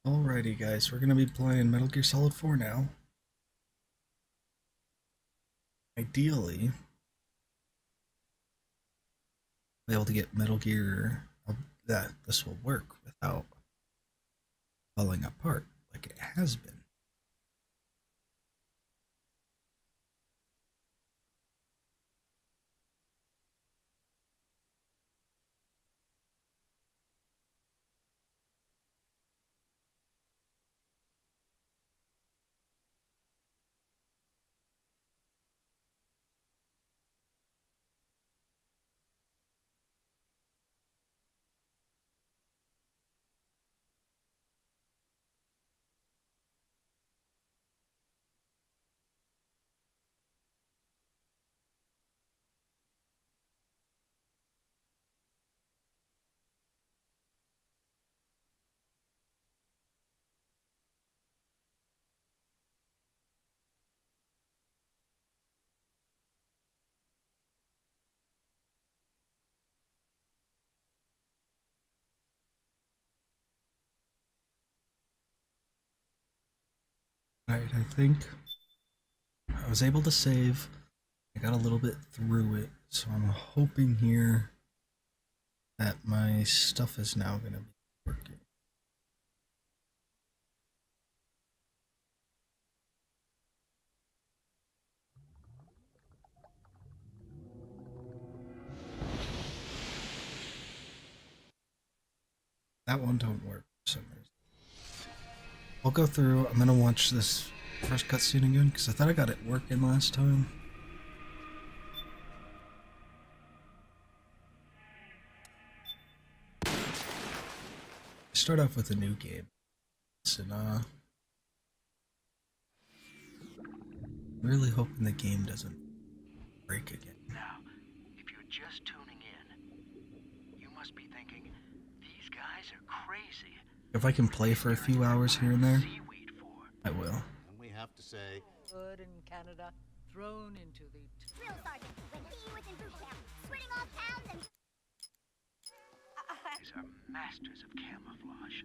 Alrighty, guys, we're gonna be playing Metal Gear Solid 4 now. Ideally, be able to get Metal Gear that this will work without falling apart like it has been. Alright, I think I was able to save. I got a little bit through it, so I'm hoping here that my stuff is now gonna be working. That one don't work for some reason. I'll go through. I'm gonna watch this first cutscene again because I thought I got it working last time. Start off with a new game. And really hoping the game doesn't break again. Now, if you're just tuning in, you must be thinking, these guys are crazy. If I can play for a few hours here and there, Seaweed for. I will. And we have to say, Good in Canada, thrown into the Drill sergeant, when he was in boot camp, sweating off pounds and... These are masters of camouflage.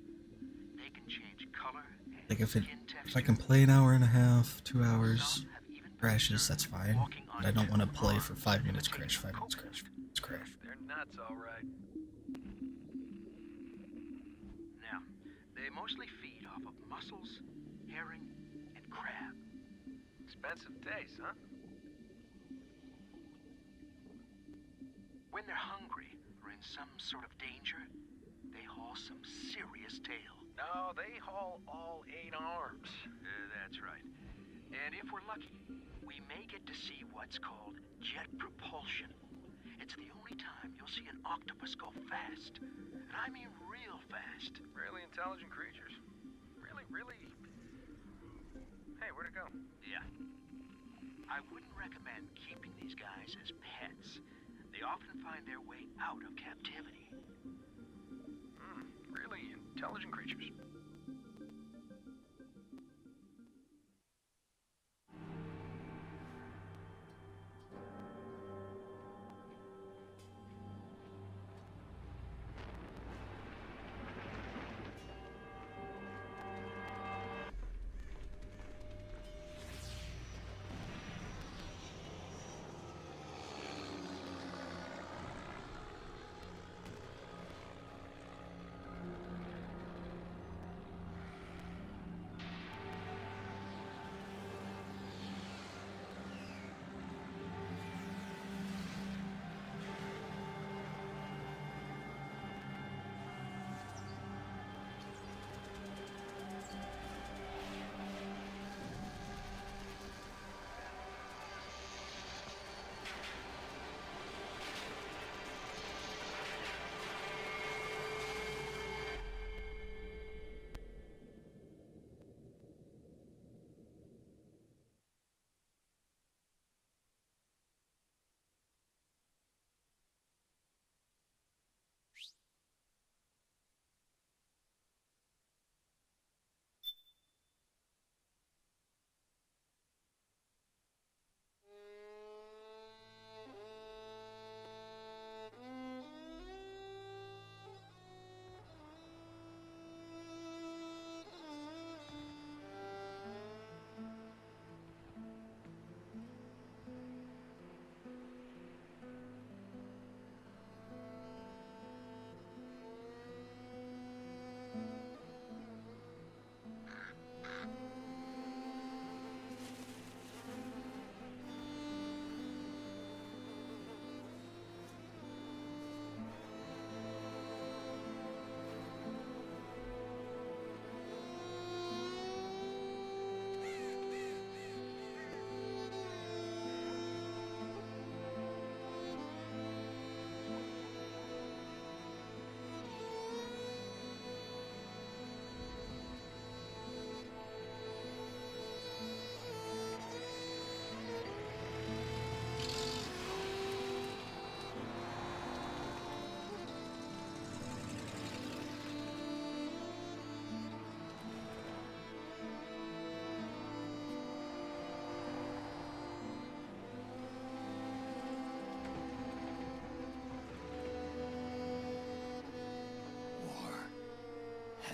They can change color and Like if skin I can texture. play an hour and a half, 2 hours, Some have even been crashes, observed that's fine. walking on But I don't want to two play for arms 5 minutes, imitating crash, 5 minutes, coconut. crash, 5 minutes, crash. They're nuts, all right. Now, they mostly feed off of mussels, herring, and crab. Expensive taste, huh? When they're hungry or in some sort of danger, they haul some serious tail. No, they haul all 8 arms. That's right. And if we're lucky, we may get to see what's called jet propulsion. It's the only time you'll see an octopus go fast. And I mean real fast. Really intelligent creatures. Really... Hey, where'd it go? Yeah. I wouldn't recommend keeping these guys as pets. They often find their way out of captivity. Really intelligent creatures.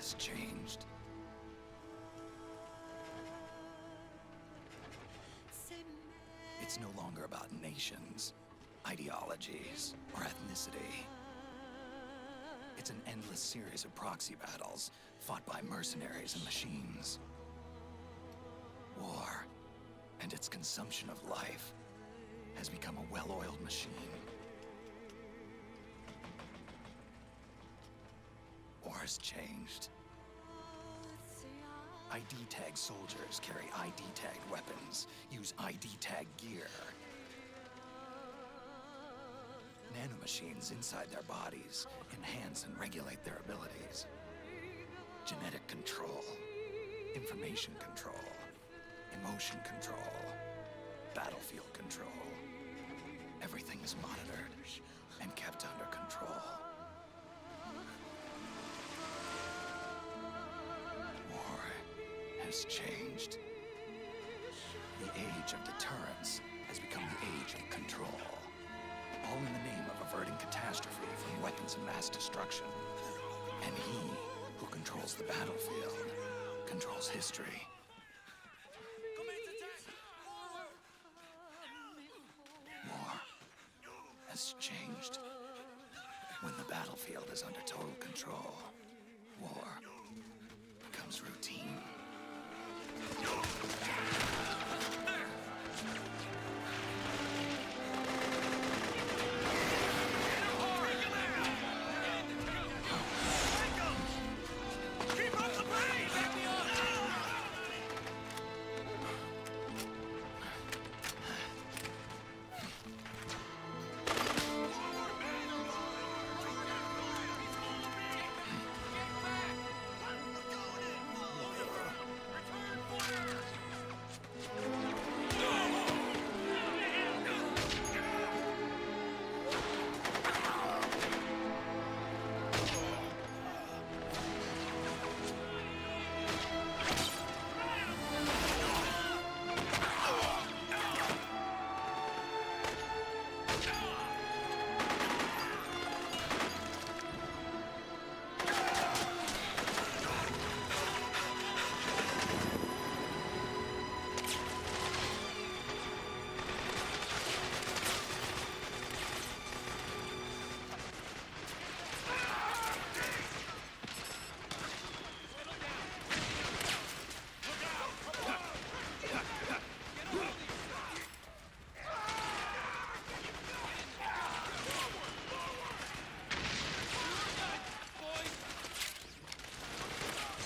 has changed. It's no longer about nations, ideologies, or ethnicity. It's an endless series of proxy battles fought by mercenaries and machines. War and its consumption of life has become a well-oiled machine. War's changed. ID tag soldiers carry ID tagged weapons, use ID tag gear. Nanomachines inside their bodies enhance and regulate their abilities. Genetic control, information control, emotion control, battlefield control. Everything is monitored and kept under control. War has changed. The age of deterrence has become the age of control. All in the name of averting catastrophe from weapons of mass destruction. And he who controls the battlefield controls history. War has changed. When the battlefield is under total control, war becomes routine.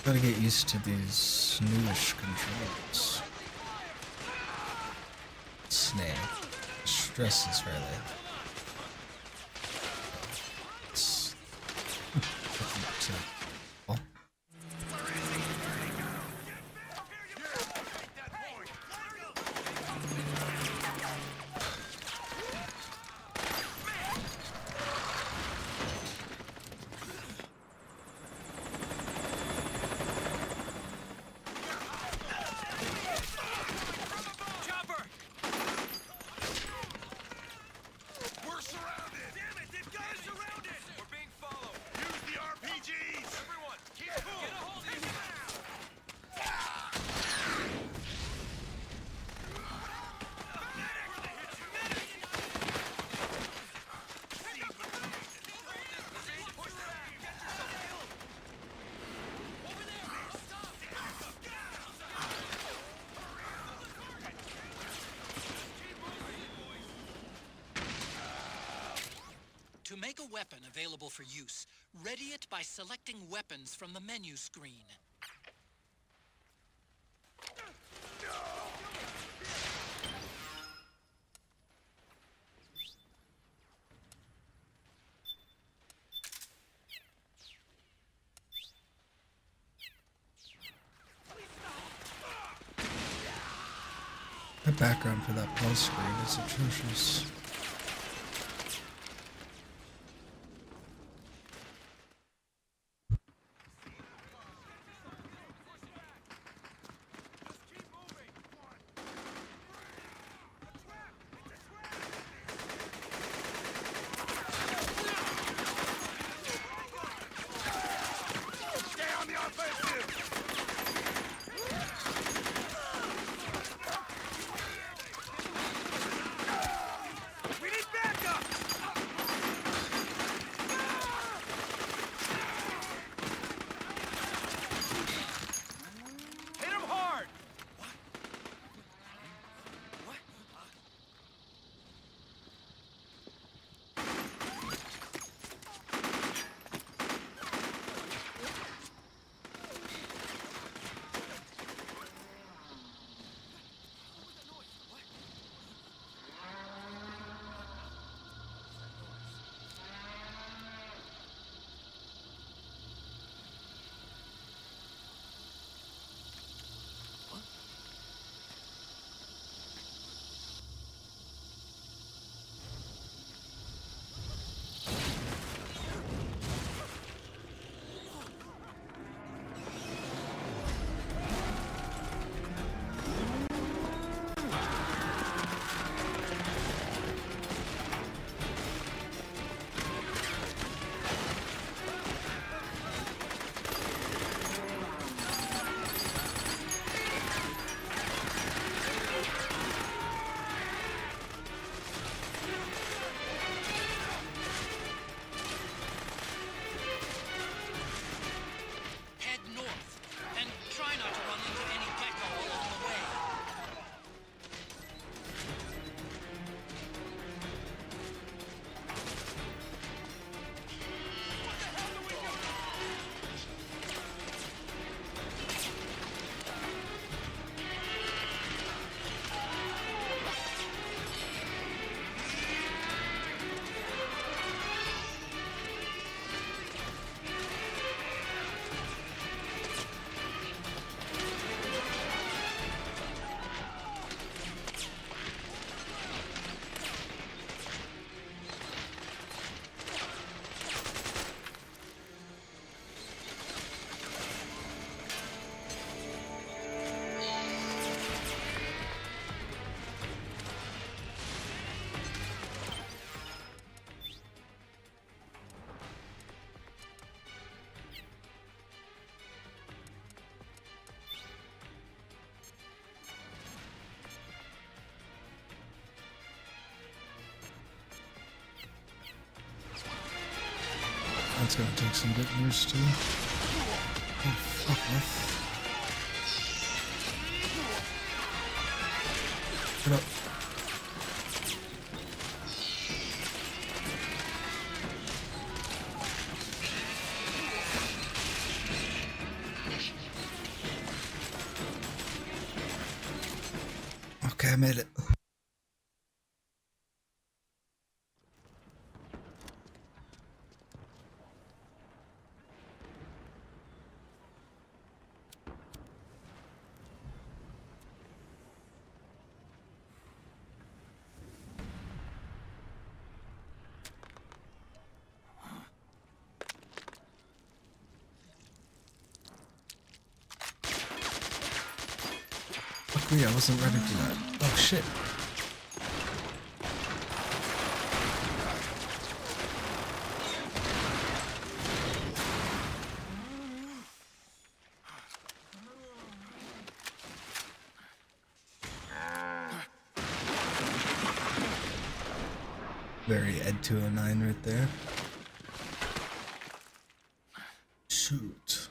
Gotta get used to these newish controls. Snake. Stress is fairly. It's oh. To make a weapon available for use, ready it by selecting weapons from the menu screen. The background for that pause screen is atrocious. That's gonna take some getting used to. Oh, fuck off. Get up. Okay, I made it. Fuck me, I wasn't ready for that. Oh shit. Very Ed 209 right there. Shoot.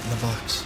The box.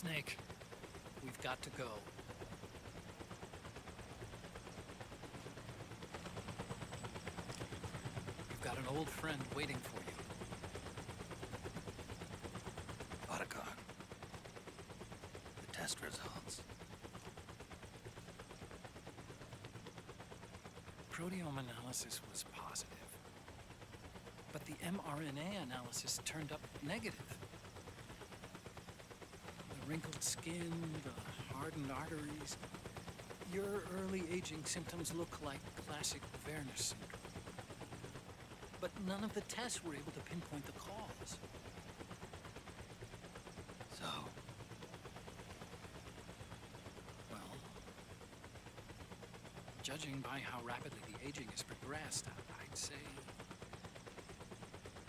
Snake, we've got to go. You've got an old friend waiting for you. Otacon. The test results. Proteome analysis was positive, but the mRNA analysis turned up negative. The wrinkled skin, the hardened arteries. Your early aging symptoms look like classic Werner syndrome. But none of the tests were able to pinpoint the cause. So, Well, judging by how rapidly the aging has progressed, I'd say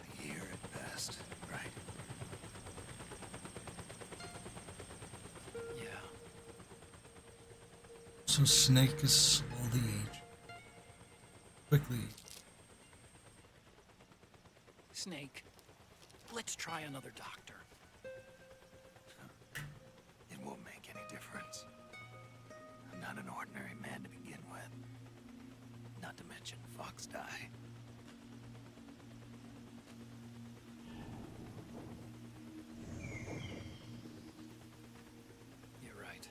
a year at best, right? yeah. So Snake is slowly aging. Quickly. Snake, let's try another doctor. It won't make any difference. I'm not an ordinary man to begin with. Not to mention Fox die. You're right.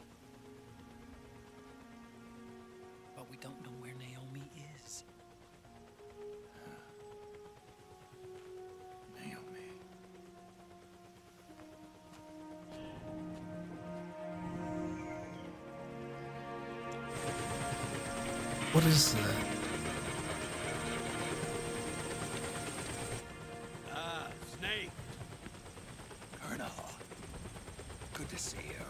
But we don't know where Naomi is. Naomi. What is that? Ah, Snake. Colonel. Good to see you.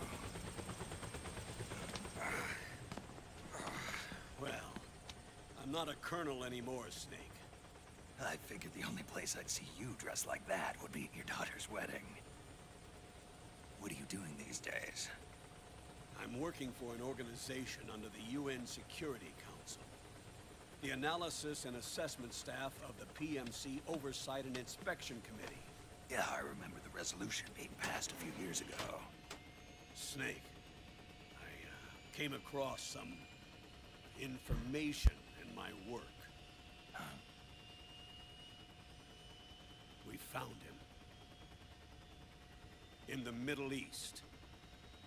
Well, I'm not a colonel anymore, Snake. I figured the only place I'd see you dressed like that would be at your daughter's wedding. What are you doing these days? I'm working for an organization under the UN Security Council. The Analysis and Assessment Staff of the PMC Oversight and Inspection Committee. Yeah, I remember the resolution being passed a few years ago. Snake, I came across some information in my work. We found him. In the Middle East.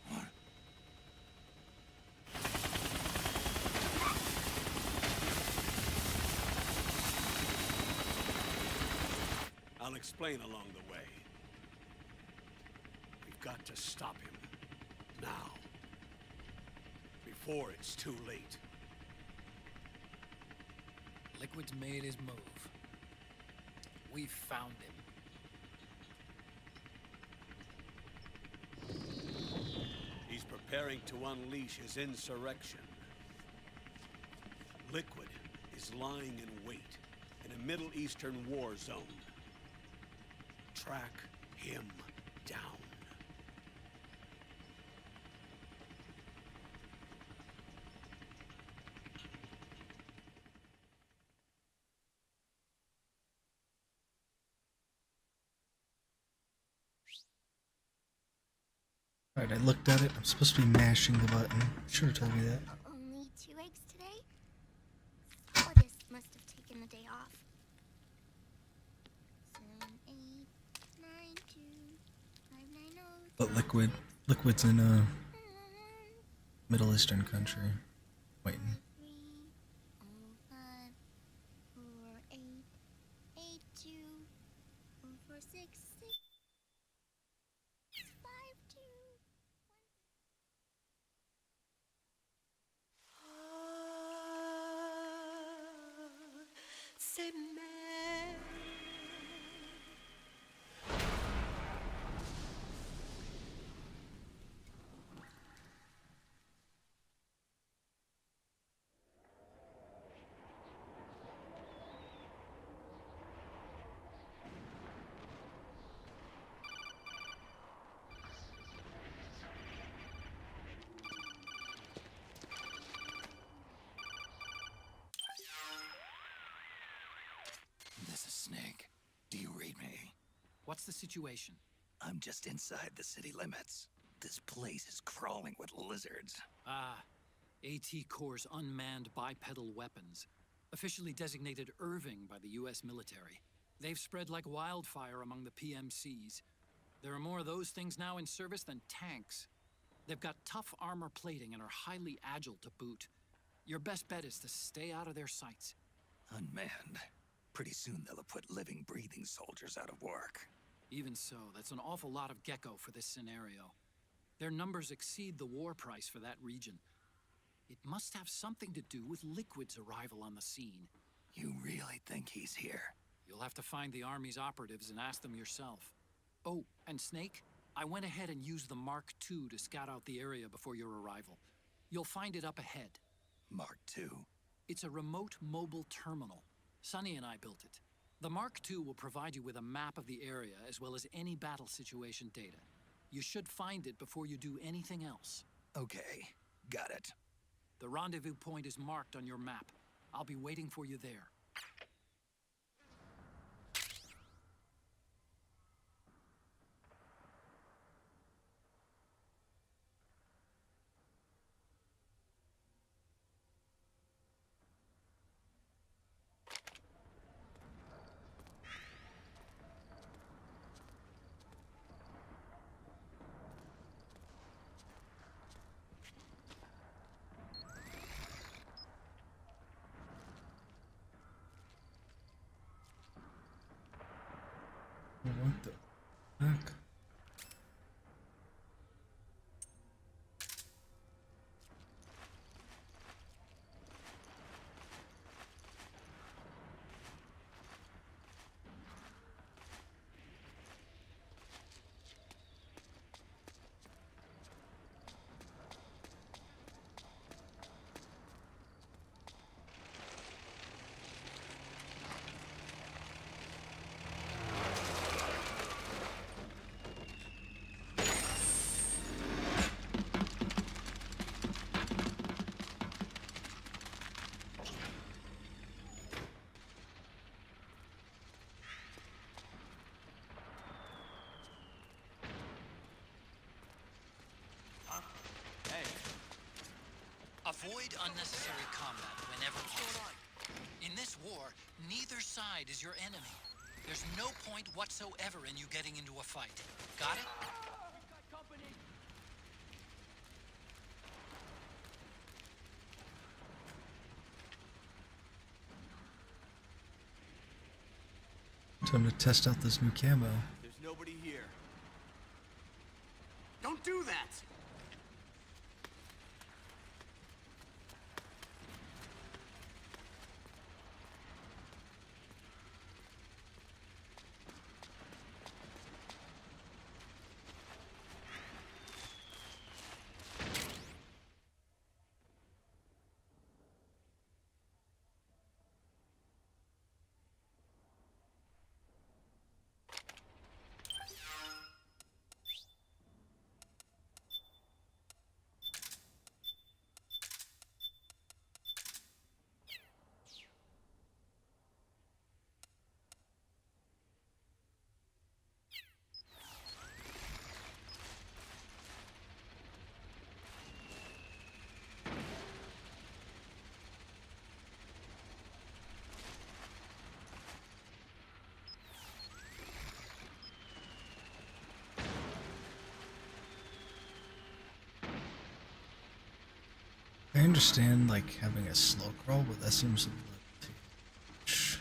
What? I'll explain along the way. We've got to stop him. Now. Before it's too late. Liquid's made his move. We found him. He's preparing to unleash his insurrection. Liquid is lying in wait in a Middle Eastern war zone. Track him down. Alright, I looked at it. I'm supposed to be mashing the button. Should have told me that. Only 2 eggs today? Otis must have taken the day off. 7, 8, 9, 2, 5, 9, 0. But Liquid's in a Middle Eastern country. Waiting. 3, 5, 4, 8, 8, 2, 4, 6, 6, 5, 2. C'est This is Snake. Do you read me? What's the situation? I'm just inside the city limits. This place is crawling with lizards. Ah, AT Corps' unmanned bipedal weapons, officially designated Irving by the US military. They've spread like wildfire among the PMCs. There are more of those things now in service than tanks. They've got tough armor plating and are highly agile to boot. Your best bet is to stay out of their sights. Unmanned. Pretty soon they'll have put living, breathing soldiers out of work. Even so, that's an awful lot of Gecko for this scenario. Their numbers exceed the war price for that region. It must have something to do with Liquid's arrival on the scene. You really think he's here? You'll have to find the Army's operatives and ask them yourself. Oh, and Snake, I went ahead and used the Mark II to scout out the area before your arrival. You'll find it up ahead. Mark II? It's a remote mobile terminal. Sonny and I built it. The Mark II will provide you with a map of the area as well as any battle situation data. You should find it before you do anything else. Okay, got it. The rendezvous point is marked on your map. I'll be waiting for you there. What the heck? Avoid unnecessary combat whenever possible. In this war, neither side is your enemy. There's no point whatsoever in you getting into a fight. Got it? Time to test out this new camo. There's nobody here. Don't do that! I understand like having a slow crawl, but that seems a little too much.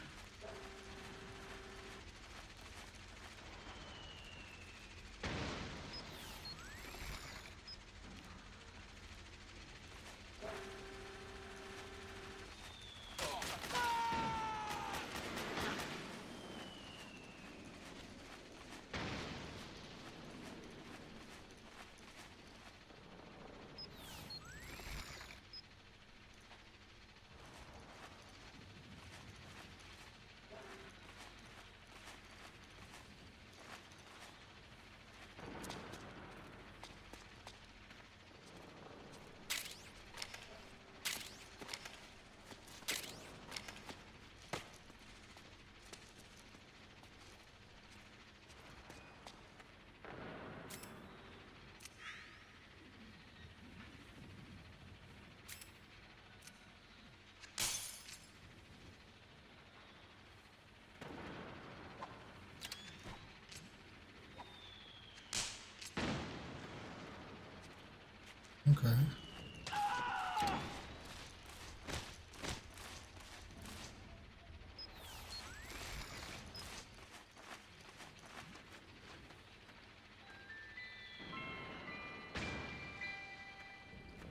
Okay.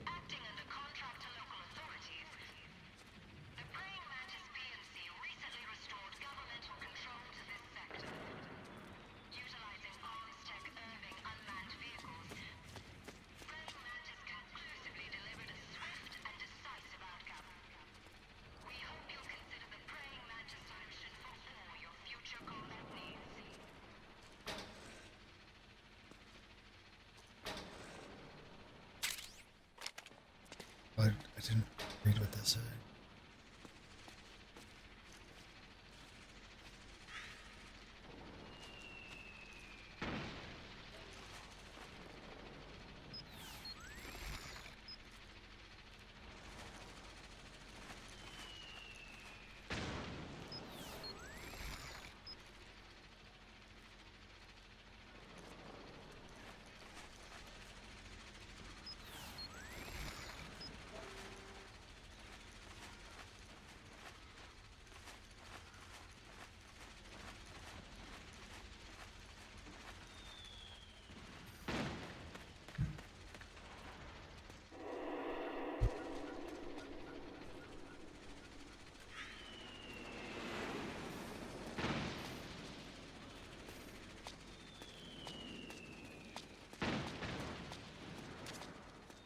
Acting under contract to local authorities, the Praying Mantis PMC recently restored governmental control to this sector. Utilizing Arms Tech Irving unmanned vehicles, Praying Mantis conclusively delivered a swift and decisive outcome. We hope you'll consider the Praying Mantis solution for all your future combat needs. But I didn't read what that said.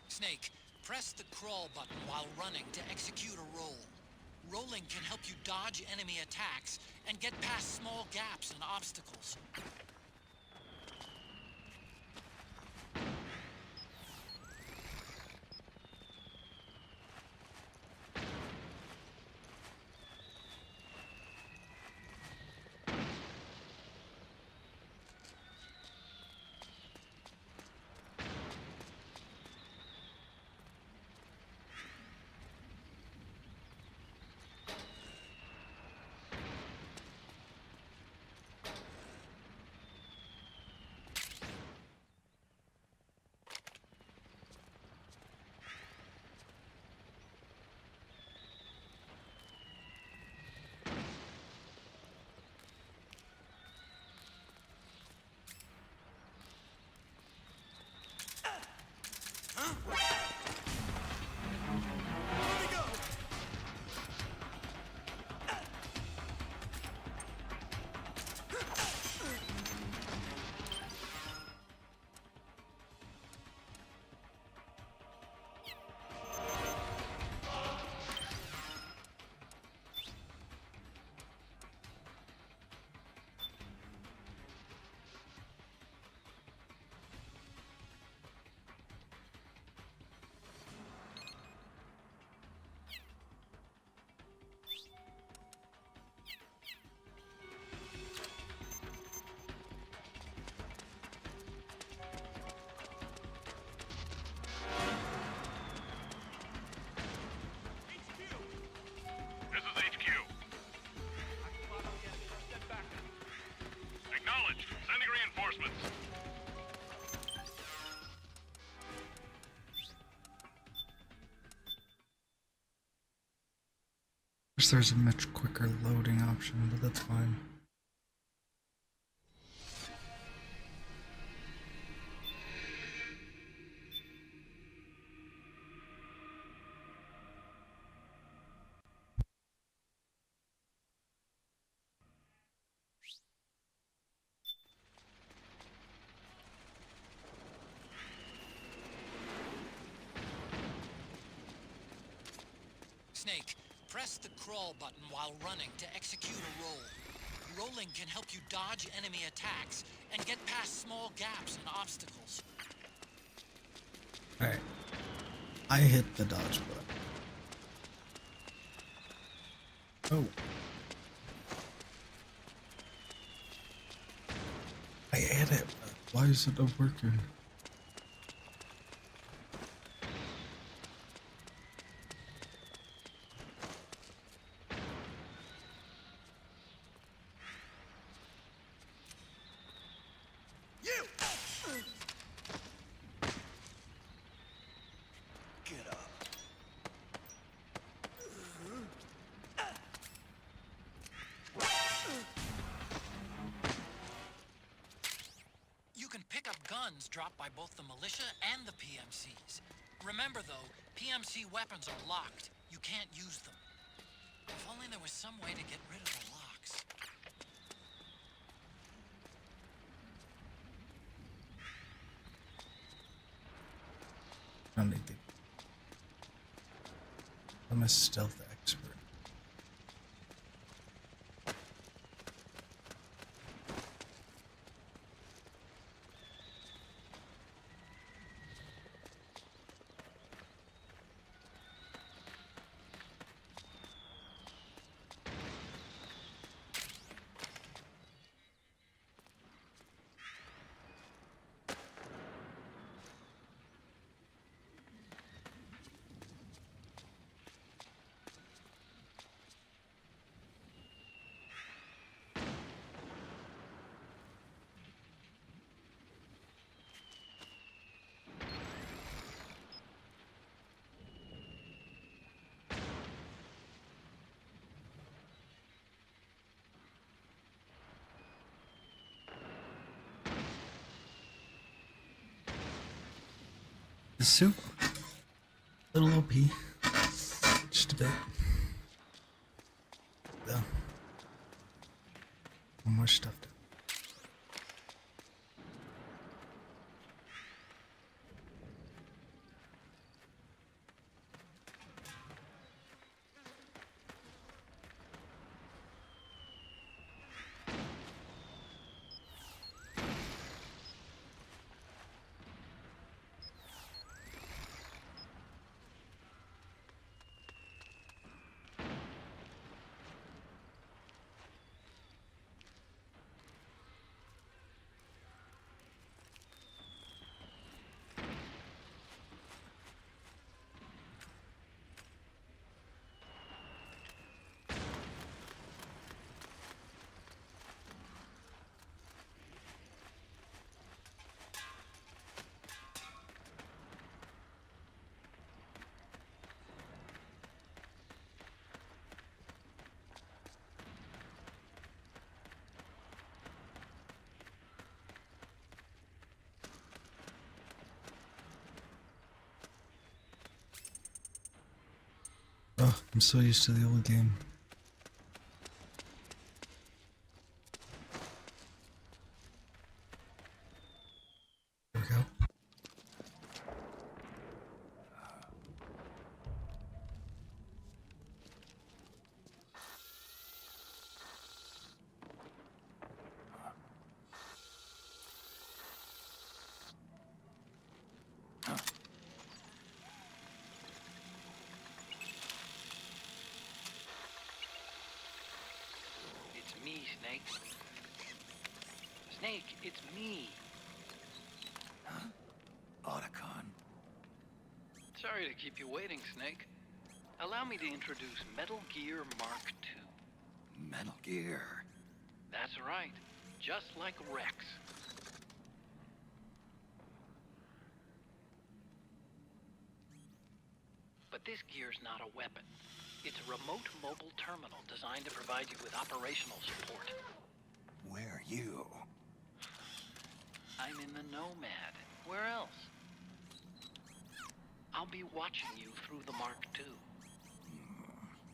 Snake, press the crawl button while running to execute a roll. Rolling can help you dodge enemy attacks and get past small gaps and obstacles. This is HQ. Acknowledged. Sending reinforcements. Wish there's a much quicker loading option, but that's fine. Snake, press the crawl button while running to execute a roll. Rolling can help you dodge enemy attacks and get past small gaps and obstacles. Alright. I hit the dodge button. Oh. I hit it. Why is it not working? guns dropped by both the militia and the PMCs. Remember though, PMC weapons are locked. You can't use them. If only there was some way to get rid of the locks. I don't need to. I'm a stealth expert. The suit, little OP, just a bit. Though, more stuff to. Oh, I'm so used to the old game. There we go. It's me, Snake. Snake, it's me. Otacon. Sorry to keep you waiting, Snake. Allow me to introduce Metal Gear Mark II. Metal Gear. That's right. Just like Rex. But this gear's not a weapon. It's a remote mobile terminal designed to provide you with operational support. Where are you? I'm in the Nomad. Where else? I'll be watching you through the Mark II.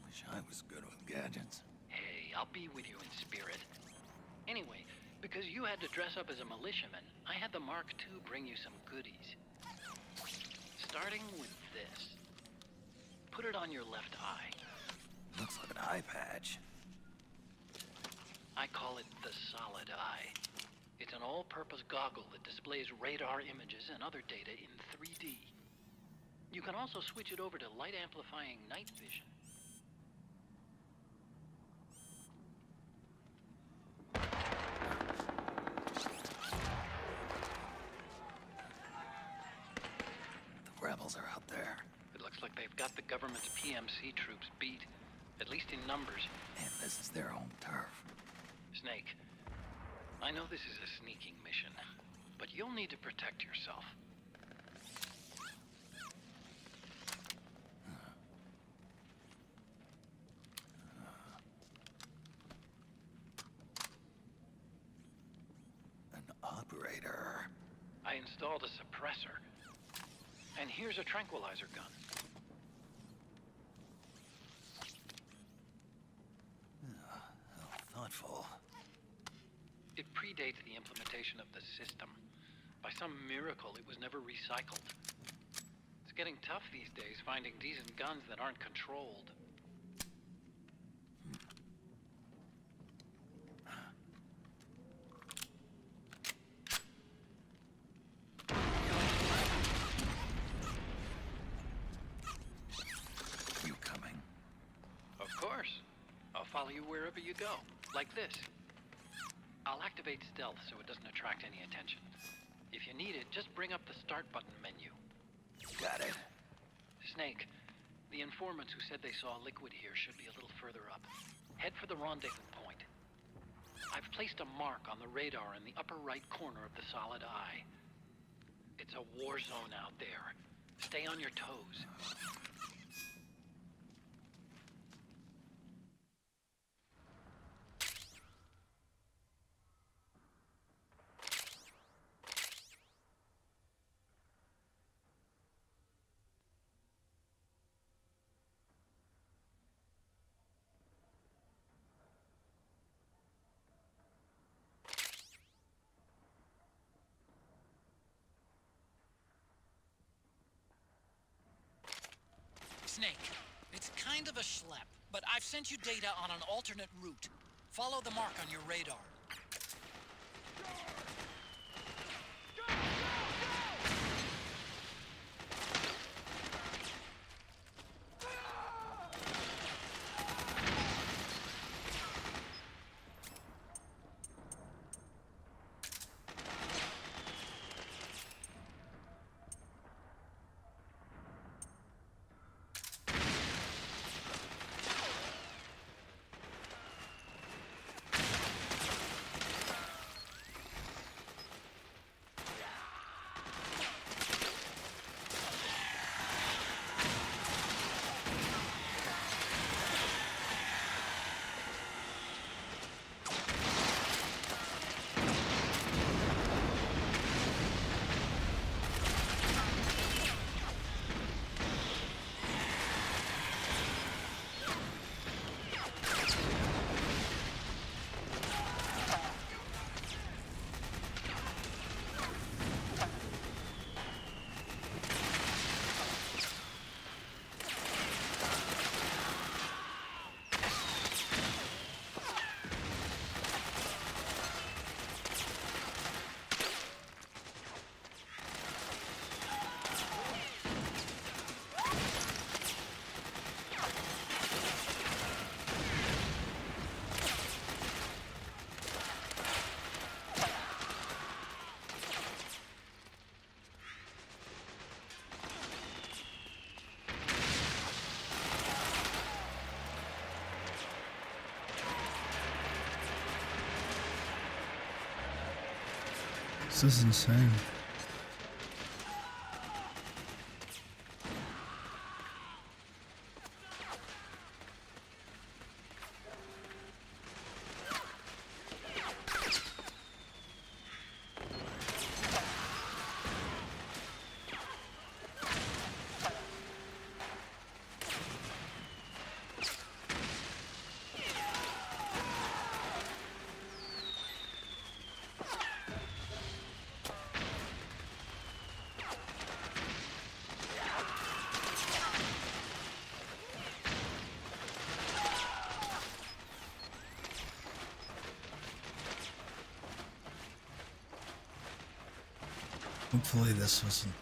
Wish I was good with gadgets. Hey, I'll be with you in spirit. Anyway, because you had to dress up as a militiaman, I had the Mark II bring you some goodies. Starting with this. Put it on your left eye. Looks like an eye patch. I call it the Solid Eye. It's an all-purpose goggle that displays radar images and other data in 3D. You can also switch it over to light-amplifying night vision. The rebels are out there. It looks like they've got the government's PMC troops beat, at least in numbers. And this is their home turf. Snake, I know this is a sneaking mission, but you'll need to protect yourself. An operator. I installed a suppressor. And here's a tranquilizer gun. Thoughtful. It predates the implementation of the system. By some miracle, it was never recycled. It's getting tough these days finding decent guns that aren't controlled. You coming? Of course. I'll follow you wherever you go. Like this. I'll activate stealth so it doesn't attract any attention. If you need it, just bring up the start button menu. Got it. Snake, the informants who said they saw liquid here should be a little further up. Head for the rendezvous point. I've placed a mark on the radar in the upper right corner of the solid eye. It's a war zone out there. Stay on your toes. Snake, it's kind of a schlep, but I've sent you data on an alternate route. Follow the mark on your radar. This is insane. Hopefully this wasn't...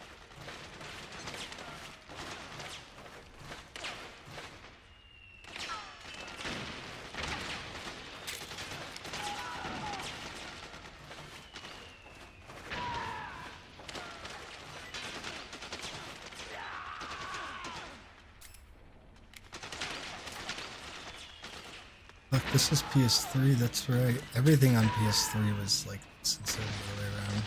Look, this is PS3, that's right. Everything on PS3 was like this instead of the other way around.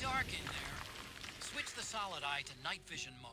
dark in there. Switch the solid eye to night vision mode.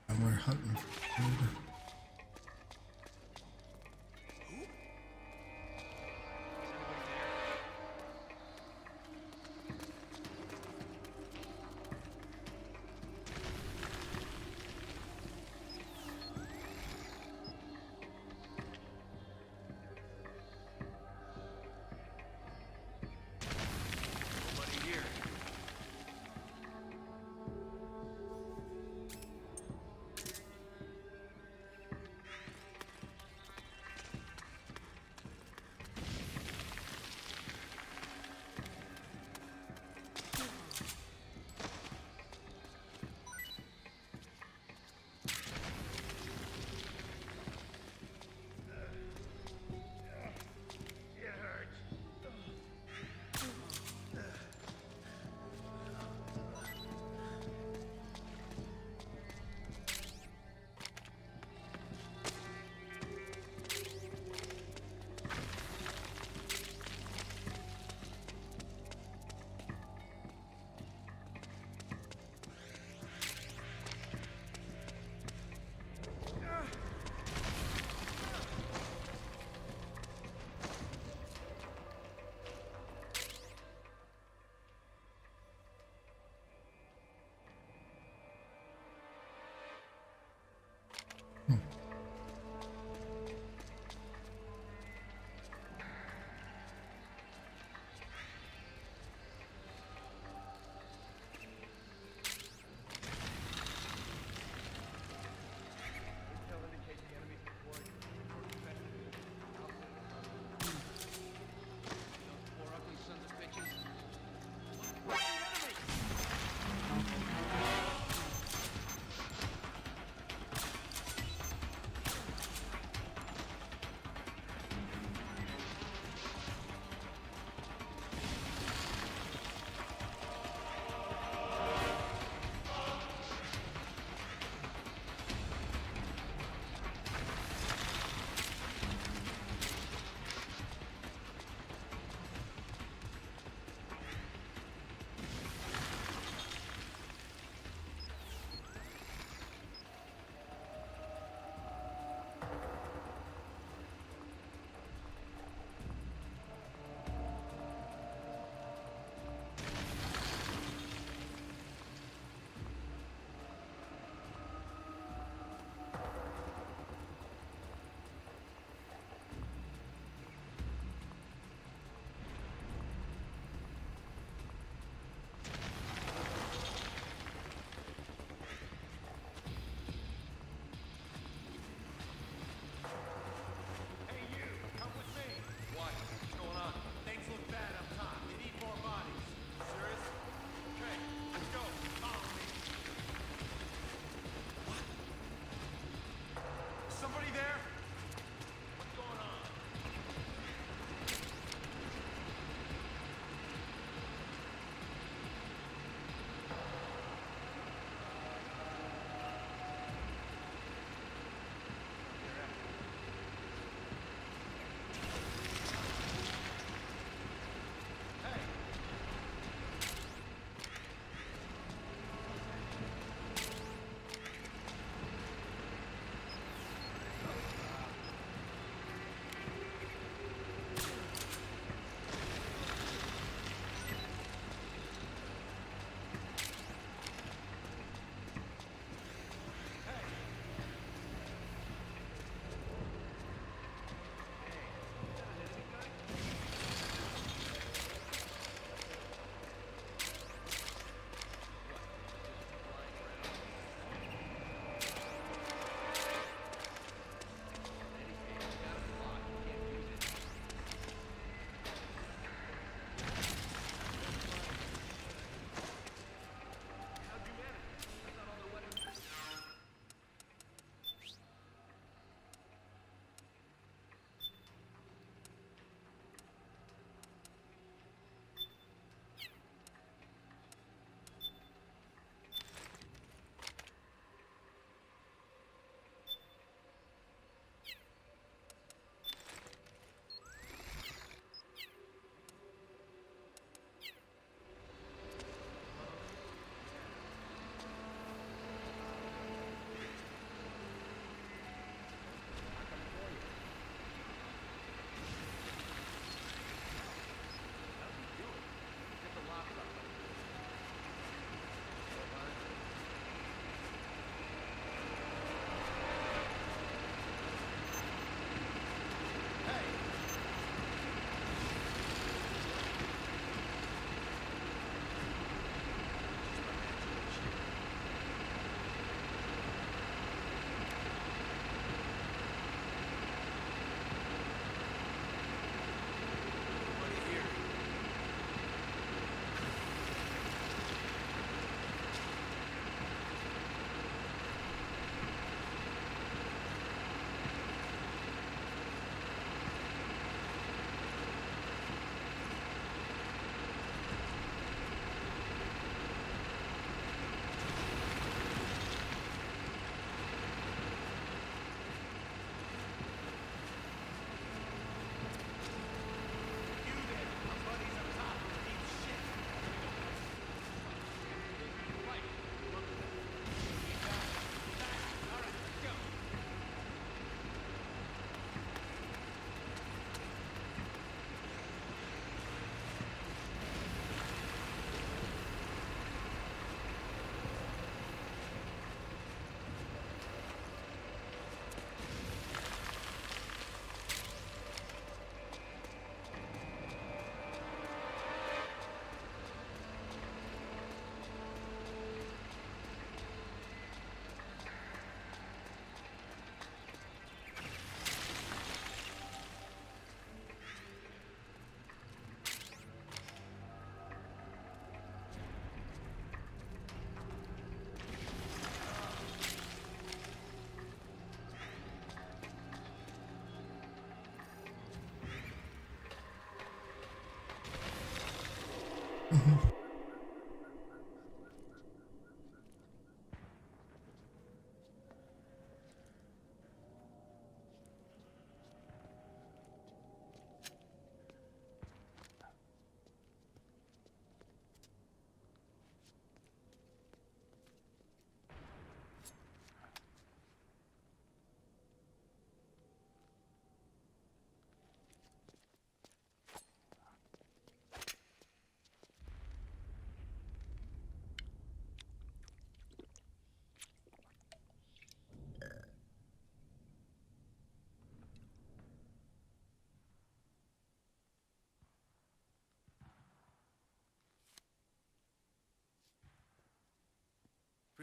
And we're hunting for food. Nobody here.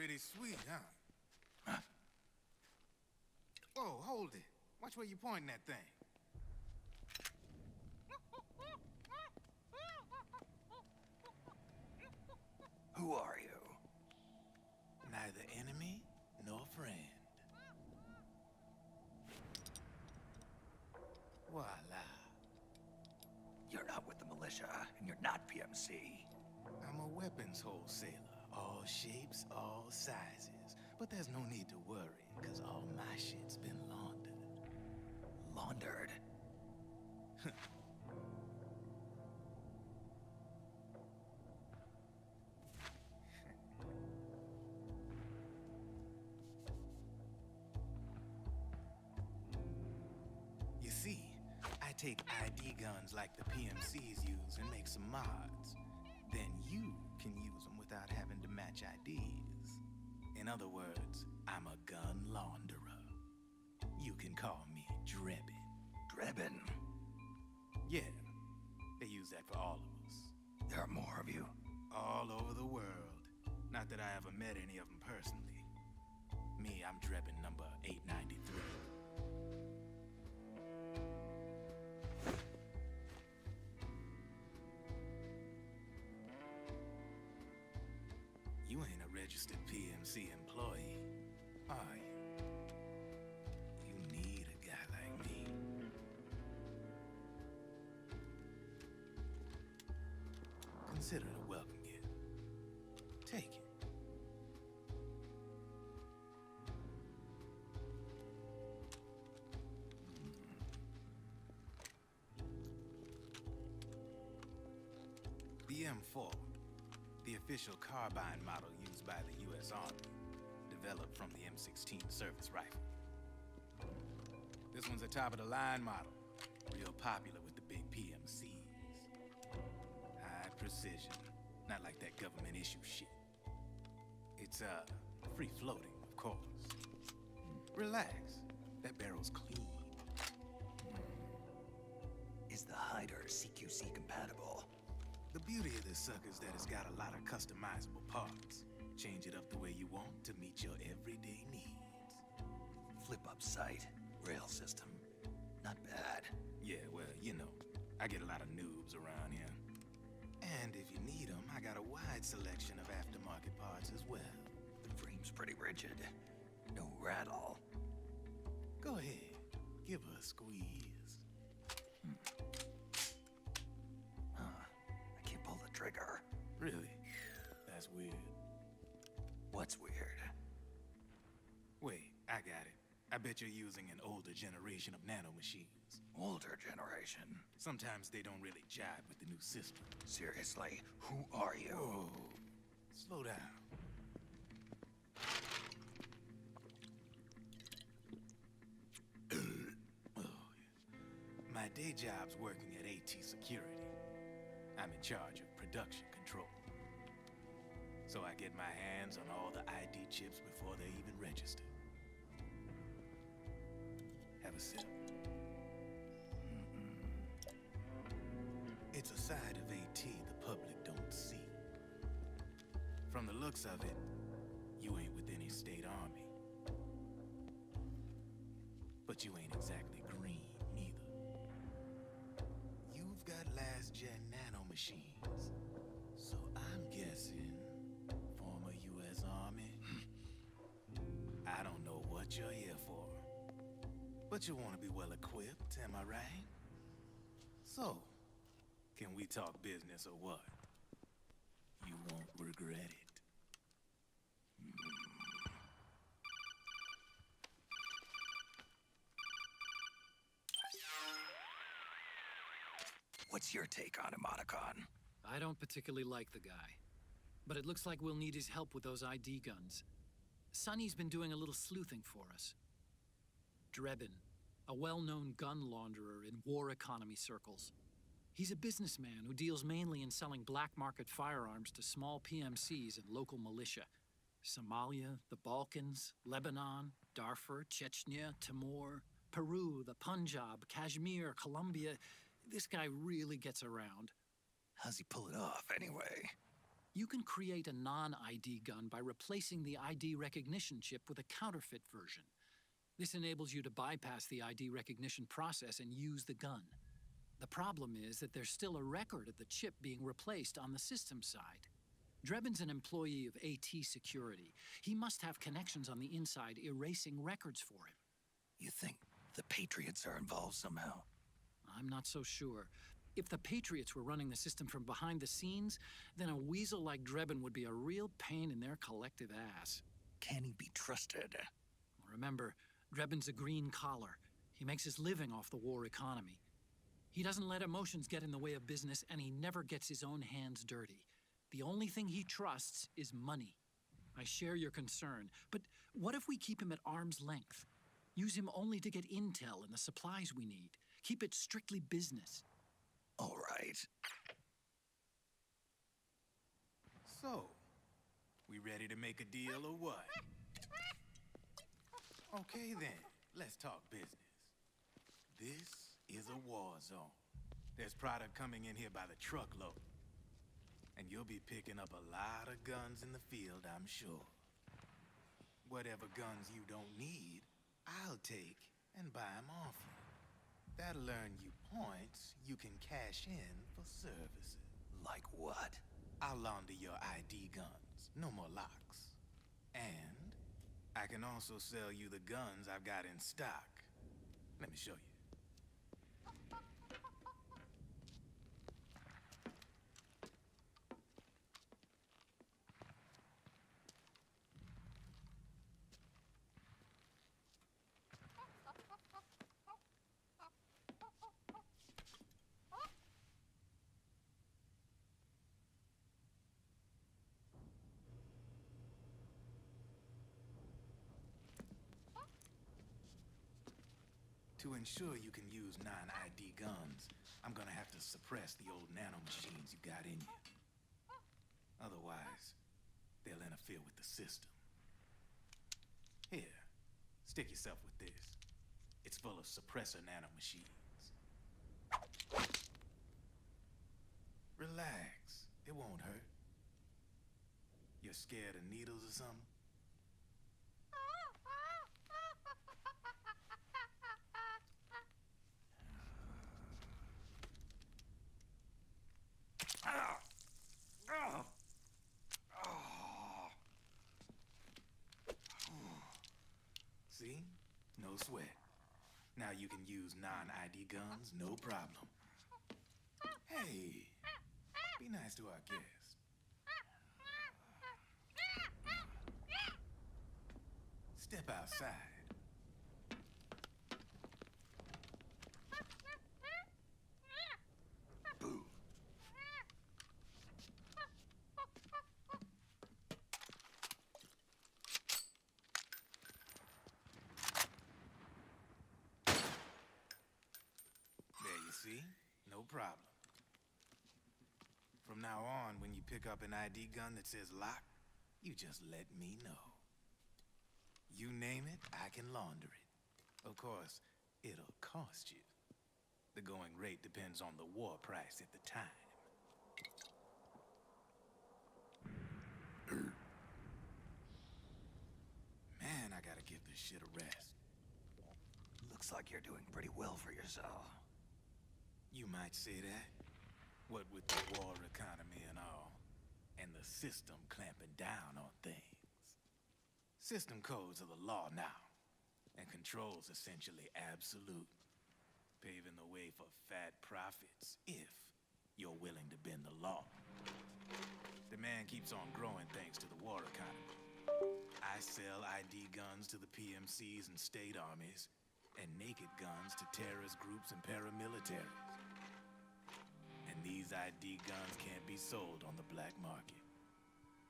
Pretty sweet, huh? Whoa, hold it. Watch where you pointing that thing. Who are you? Neither enemy nor friend. Voila. You're not with the militia, and you're not PMC. I'm a weapons wholesaler. All shapes, all sizes. But there's no need to worry, because all my shit's been laundered. Laundered? You see, I take ID guns like the PMCs use and make some mods. Then you can use them without having to match IDs. In other words, I'm a gun launderer. You can call me Drebin. Drebin? Yeah, they use that for all of us. There are more of you. All over the world. Not that I ever met any of them personally. Me, I'm Drebin number 893. You ain't a registered PMC employee, are you? You need a guy like me. Consider it a welcome gift. Take it. The M4. The official carbine model used by the U.S. Army, developed from the M16 service rifle. This one's a top-of-the-line model, real popular with the big PMCs. High precision, not like that government-issue shit. It's, free-floating, of course. Relax, that barrel's clean. Is the hider CQC compatible? The beauty of this sucker is that it's got a lot of customizable parts. Change it up the way you want to meet your everyday needs. Flip-up sight, rail system. Not bad. Yeah, well, you know, I get a lot of noobs around here. And if you need them, I got a wide selection of aftermarket parts as well. The frame's pretty rigid. No rattle. Go ahead, give her a squeeze. I can't pull the trigger. Really? That's weird. What's weird? Wait, I got it. I bet you're using an older generation of nanomachines. Older generation? Sometimes they don't really jive with the new system. Seriously, who are you? Whoa. Slow down. Oh, yeah. My day job's working at AT Security. I'm in charge of production control. So I get my hands on all the ID chips before they even register. Have a sip. It's a side of AT the public don't see. From the looks of it, you ain't with any state army. But you ain't exactly green, neither. You've got last-gen nanomachines. So I'm guessing former U.S. Army. I don't know what you're here for. But you want to be well-equipped, am I right? So, can we talk business or what? You won't regret it. What's your take on him, Otacon? I don't particularly like the guy. But it looks like we'll need his help with those ID guns. Sonny's been doing a little sleuthing for us. Drebin, a well-known gun launderer in war economy circles. He's a businessman who deals mainly in selling black market firearms to small PMCs and local militia. Somalia, the Balkans, Lebanon, Darfur, Chechnya, Timor, Peru, the Punjab, Kashmir, Colombia. This guy really gets around. How's he pull it off, anyway? You can create a non-ID gun by replacing the ID recognition chip with a counterfeit version. This enables you to bypass the ID recognition process and use the gun. The problem is that there's still a record of the chip being replaced on the system side. Drebin's an employee of AT Security. He must have connections on the inside erasing records for him. You think the Patriots are involved somehow? I'm not so sure. If the Patriots were running the system from behind the scenes, then a weasel like Drebin would be a real pain in their collective ass. Can he be trusted? Remember, Drebin's a green collar. He makes his living off the war economy. He doesn't let emotions get in the way of business, and he never gets his own hands dirty. The only thing he trusts is money. I share your concern, but what if we keep him at arm's length? Use him only to get intel and the supplies we need. Keep it strictly business. All right. So, we ready to make a deal or what? Okay then, let's talk business. This is a war zone. There's product coming in here by the truckload. And you'll be picking up a lot of guns in the field, I'm sure. Whatever guns you don't need, I'll take and buy them off you. That'll earn you points you can cash in for services. Like what? I'll launder your ID guns, no more locks. And I can also sell you the guns I've got in stock. Let me show you. To ensure you can use non-ID guns, I'm gonna have to suppress the old nanomachines you got in you. Otherwise, they'll interfere with the system. Here, stick yourself with this. It's full of suppressor nanomachines. Relax, it won't hurt. You're scared of needles or something? See? No sweat. Now you can use non-ID guns, no problem. Hey, be nice to our guest. Step outside. Boo. There you see? No problem. From now on, when you pick up an ID gun that says lock, you just let me know. You name it, I can launder it. Of course, it'll cost you. The going rate depends on the war price at the time. Man, I gotta give this shit a rest. Looks like you're doing pretty well for yourself. You might say that. What with the war economy and all, and the system clamping down on things. System codes are the law now, and control's essentially absolute, paving the way for fat profits if you're willing to bend the law. Demand keeps on growing thanks to the war economy. I sell ID guns to the PMCs and state armies, and naked guns to terrorist groups and paramilitaries. And these ID guns can't be sold on the black market.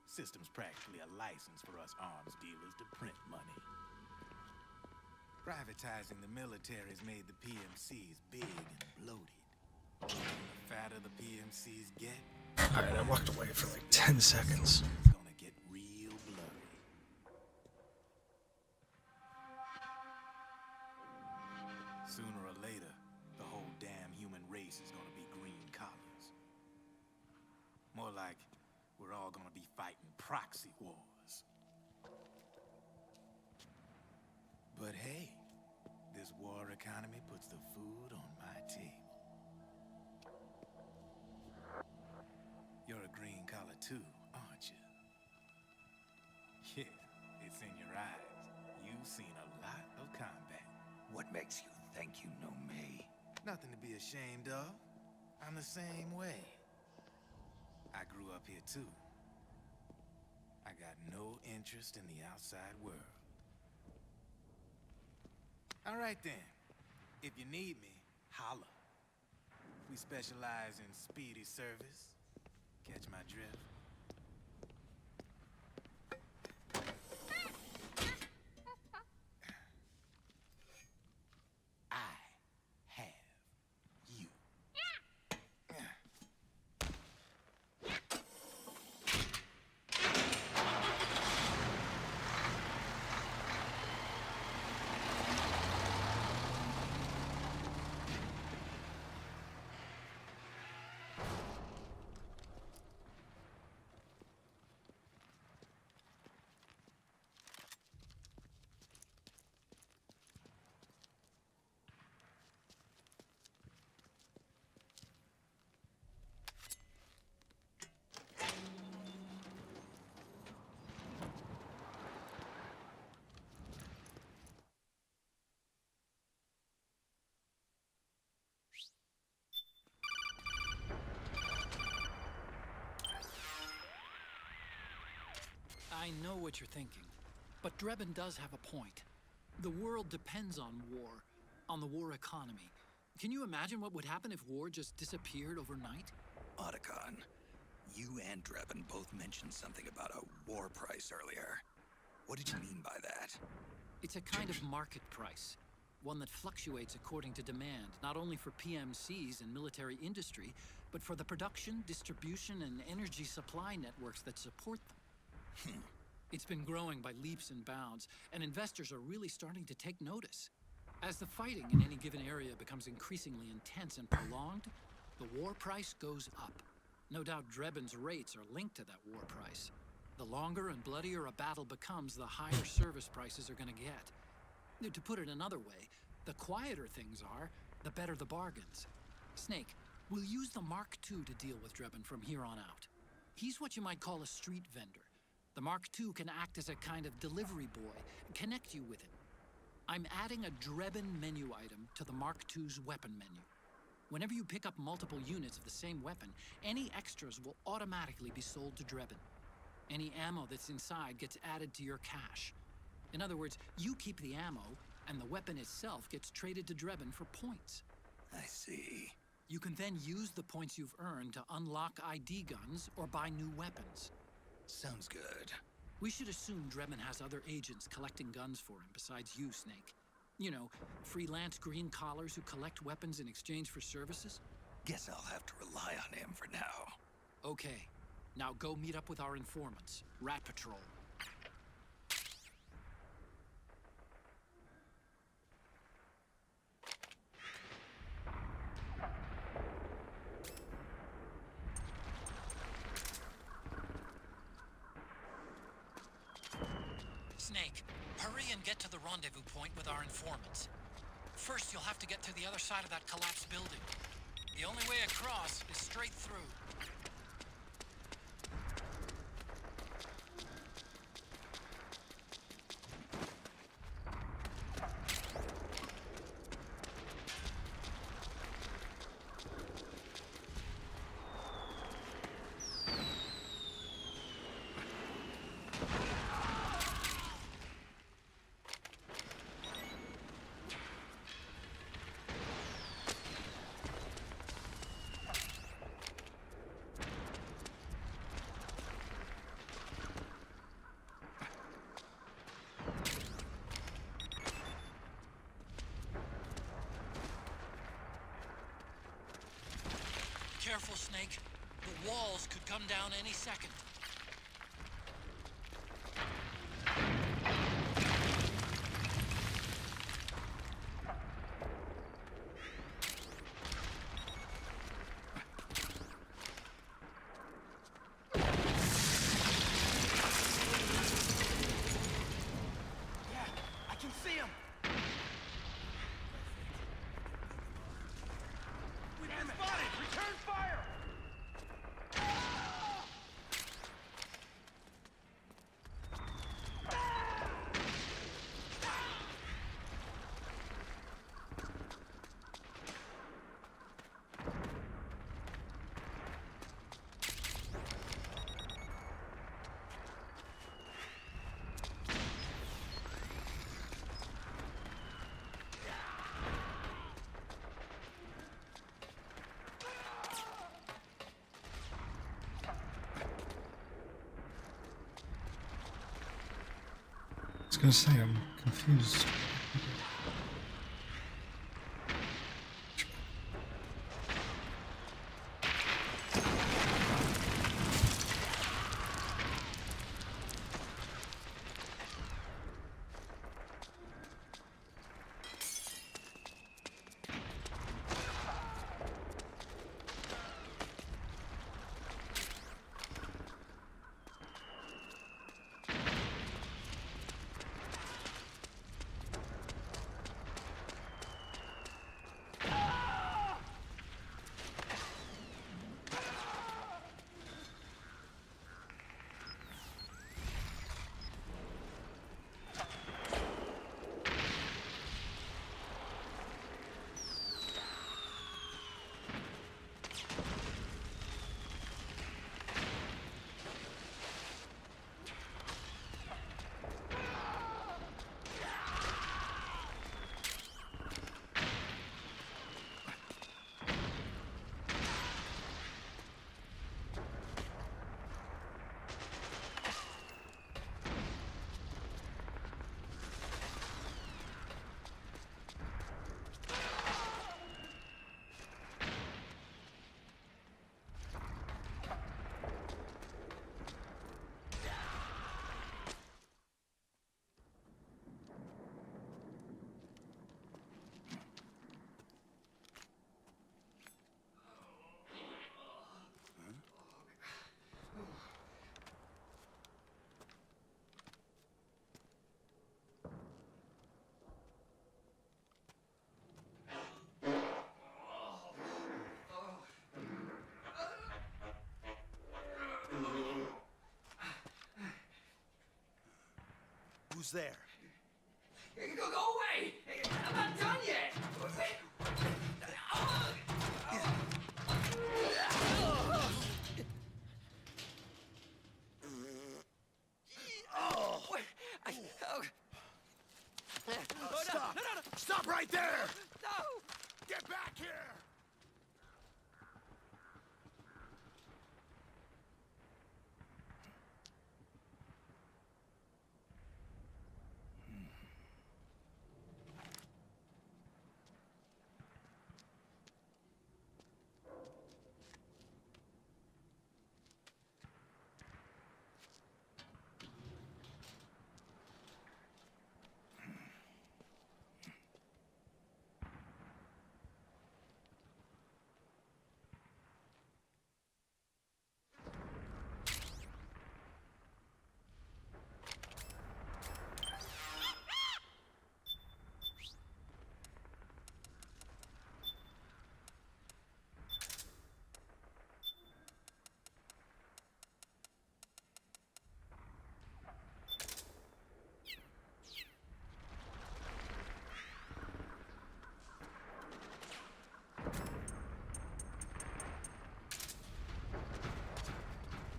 System's practically a license for us arms dealers to print money. Privatizing the military's made the PMCs big and bloated. The fatter the PMCs get, Alright, I walked away for like 10 seconds. it's gonna get real blurry. Sooner or later, the whole damn human race is gonna be green collars. More like we're all gonna fighting proxy wars. But hey, this war economy puts the food on my table. You're a green collar too, aren't you? Yeah, it's in your eyes. You've seen a lot of combat. What makes you think you know me? Nothing to be ashamed of. I'm the same way. I grew up here too. I got no interest in the outside world. All right then. If you need me, holla. We specialize in speedy service. Catch my drift? I have you. I know what you're thinking, but Drebin does have a point. The world depends on war, on the war economy. Can you imagine what would happen if war just disappeared overnight? Otacon, you and Drebin both mentioned something about a war price earlier. What did you mean by that? It's a kind of market price, one that fluctuates according to demand, not only for PMCs and military industry, but for the production, distribution, and energy supply networks that support them. It's been growing by leaps and bounds, and investors are really starting to take notice. As the fighting in any given area becomes increasingly intense and prolonged, the war price goes up. No doubt Drebin's rates are linked to that war price. The longer and bloodier a battle becomes, the higher service prices are going to get. To put it another way, the quieter things are, the better the bargains. Snake, we'll use the Mark II to deal with Drebin from here on out. He's what you might call a street vendor. The Mark II can act as a kind of delivery boy, connect you with it. I'm adding a Drebin menu item to the Mark II's weapon menu. Whenever you pick up multiple units of the same weapon, any extras will automatically be sold to Drebin. Any ammo that's inside gets added to your cache. In other words, you keep the ammo, and the weapon itself gets traded to Drebin for points. I see. You can then use the points you've earned to unlock ID guns or buy new weapons. Sounds good. We should assume Drebin has other agents collecting guns for him besides you, Snake. You know, freelance green collars who collect weapons in exchange for services? Guess I'll have to rely on him for now. Okay. Now go meet up with our informants, Rat Patrol. Snake, hurry and get to the rendezvous point with our informants. First, you'll have to get to the other side of that collapsed building. The only way across is straight through. Careful, Snake. The walls could come down any second. gonna say, I'm confused. Who's there? Go away! I'm not done yet! Stop! Stop right there! No! Get back here!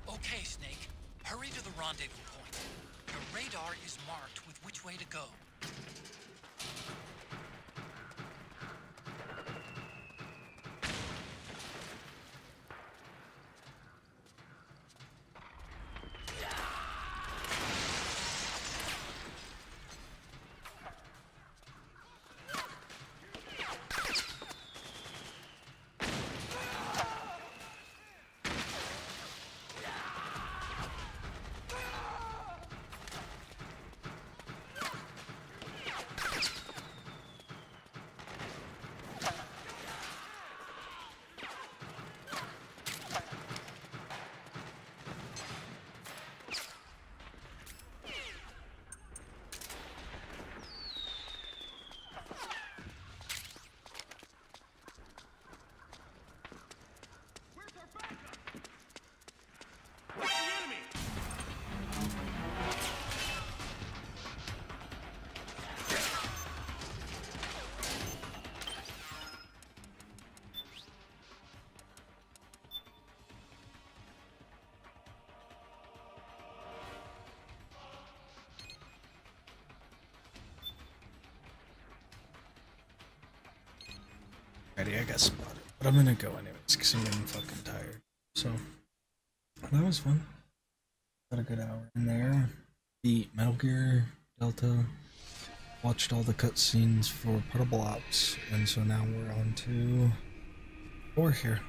Okay, Snake. Hurry to the rendezvous point. Your radar is marked with which way to go. Alrighty, I got spotted. But I'm gonna go anyways, because I'm getting fucking tired. So, that was fun. Got a good hour in there. Beat Metal Gear Delta, watched all the cutscenes for Portable Ops, and so now we're on to 4 here.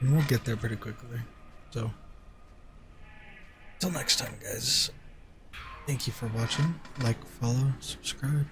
And we'll get there pretty quickly. So, till next time, guys. Thank you for watching. Like, follow, subscribe.